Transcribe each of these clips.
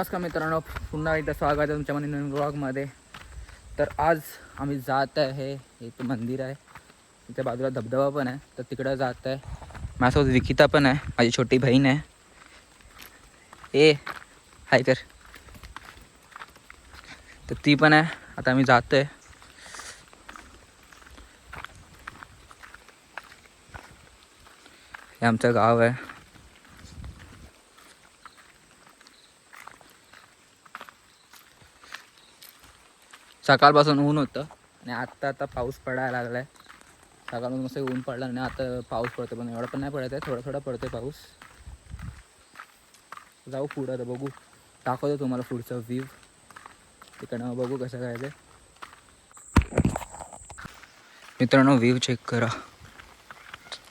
नमस्कार मित्रांनो, पुन्हा एकदा स्वागत आहे तुमच्या नवीन व्लॉगमध्ये. तर आज आम्ही जात आहे, इथं मंदिर आहे, इथे बाजूला धबधबा पण आहे, तर तिकडं जात आहे. माझ्यासोबत विकिता पण आहे, माझी छोटी बहीण आहे. ए हाय कर. तर ती पण आहे. आता आम्ही जातो आहे. हे आमचं गाव आहे. सकाळपासून ऊन होतं आणि आता पाऊस पडायला लागला आहे. सकाळपासून मस्त ऊन पडला आणि आता पाऊस पडतो, पण एवढं पण नाही पडत आहे, थोडा थोडा पडतो पाऊस. जाऊ पुढं तर बघू, दाखवतो तुम्हाला पुढचं व्ह्यू. तिकडनं बघू कसं काय ते. मित्रांनो व्ह्यू चेक करा,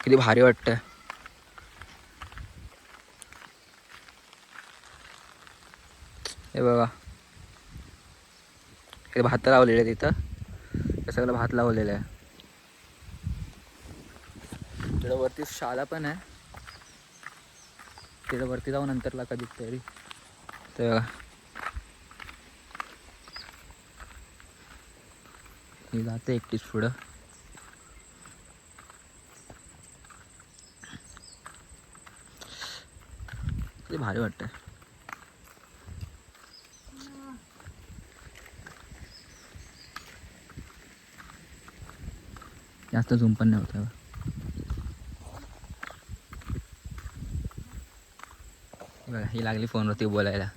किती भारी वाटतंय. हे बघा, हे भात लावलेलं आहे तिथं, हे सगळं भात लावलेलं आहे. तिकडं वरती शाळा पण आहे, तिकडं वरती जाऊ नंतरला कधीतरी. तर बघा ही जाते एकटीच पुढं. किती भारी वाटतंय. जास्त झूम पण नाही होत. बघा ही लागली फोनवरती बोलायला.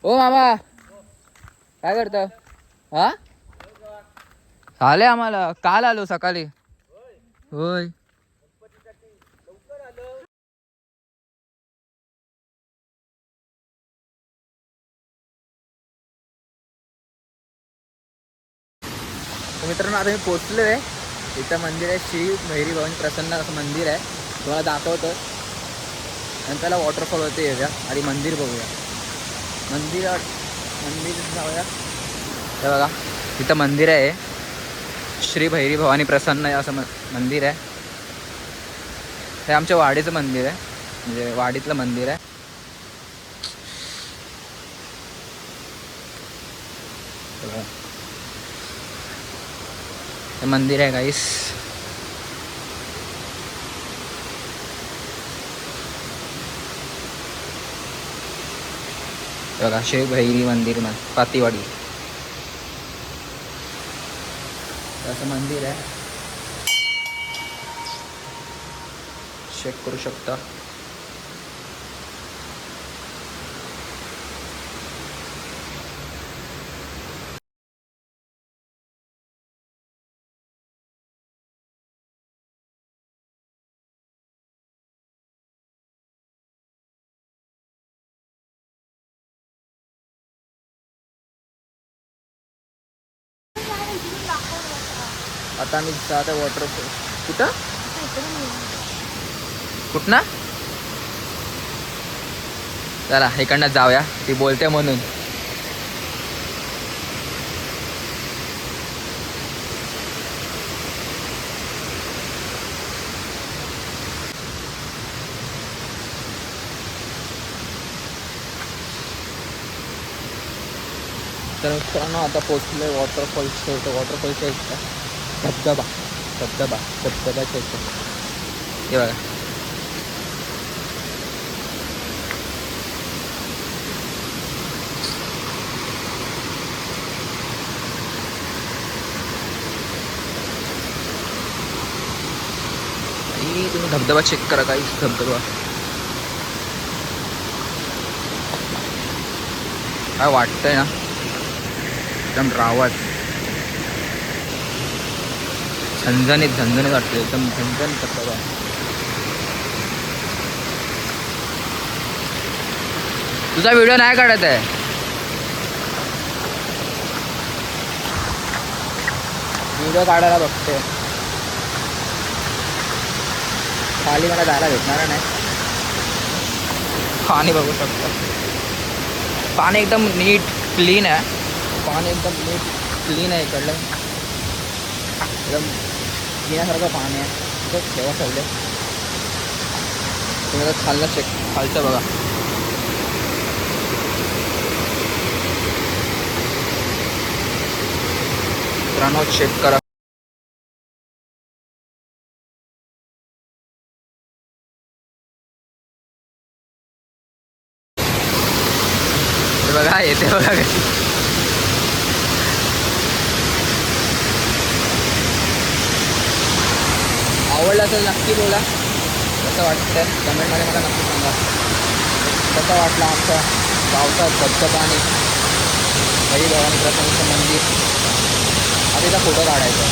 ओ मामा काय करता? हा आले, आम्हाला काल आलो सकाळी. होय मित्रांनो, आता मी पोचलो आहे. इथं मंदिर आहे, श्री भैरी भवानी प्रसन्न असं मंदिर आहे. तुम्हाला दाखवतो. आणि त्याला वॉटरफॉल होते येऊया आणि मंदिर बघूया. मंदिर जाऊया. हे बघा इथं मंदिर आहे, श्री भैरी भवानी प्रसन्न असं मंदिर आहे. हे आमच्या वाडीचं मंदिर आहे, म्हणजे वाडीतलं मंदिर आहे. हे मंदिर आहे गाईस. बघा श्री भैरी मंदिर पातीवाडी असं मंदिर आहे, चेक करू शकता. आता आम्ही जात आहे वॉटरफॉल. कुठं कुठं चला इकडनं जाऊया, ती बोलते म्हणून. तर मित्रांनो आता पोचलो आहे वॉटरफॉलच्या इथं. वॉटरफॉलच्या इथं धबधबाच्या इथं. हे बघा तुम्ही धबधबा चेक करा. काही धबधबा काय वाटतंय ना, एकदम रावत झणझणीत वाटतं, एकदम झणझणीत धबधबा. तुझा व्हिडिओ नाही काढत आहे. व्हिडिओ काढायला बघते, खाली मला जायला भेटणार नाही. पाणी बघू शकतो, पाणी एकदम नीट क्लीन आहे. पाणी एकदम नीट क्लीन आहे इकडलं, एकदम पिण्यासारखं पाणी आहे. ठेवा सगळे तुम्ही आता खालनं चेक खालचं बघा. मित्रांनो चेक करा. बघा येते बघा कशी. आवडलं असेल नक्की बोला कसं वाटतं कमेंटमध्ये मला नक्की सांगा. कसं वाटलं आमचं पावसात धबधबा आणि हरी भवानी प्रसन्नचं मंदिर. आता इथं फोटो काढायचा.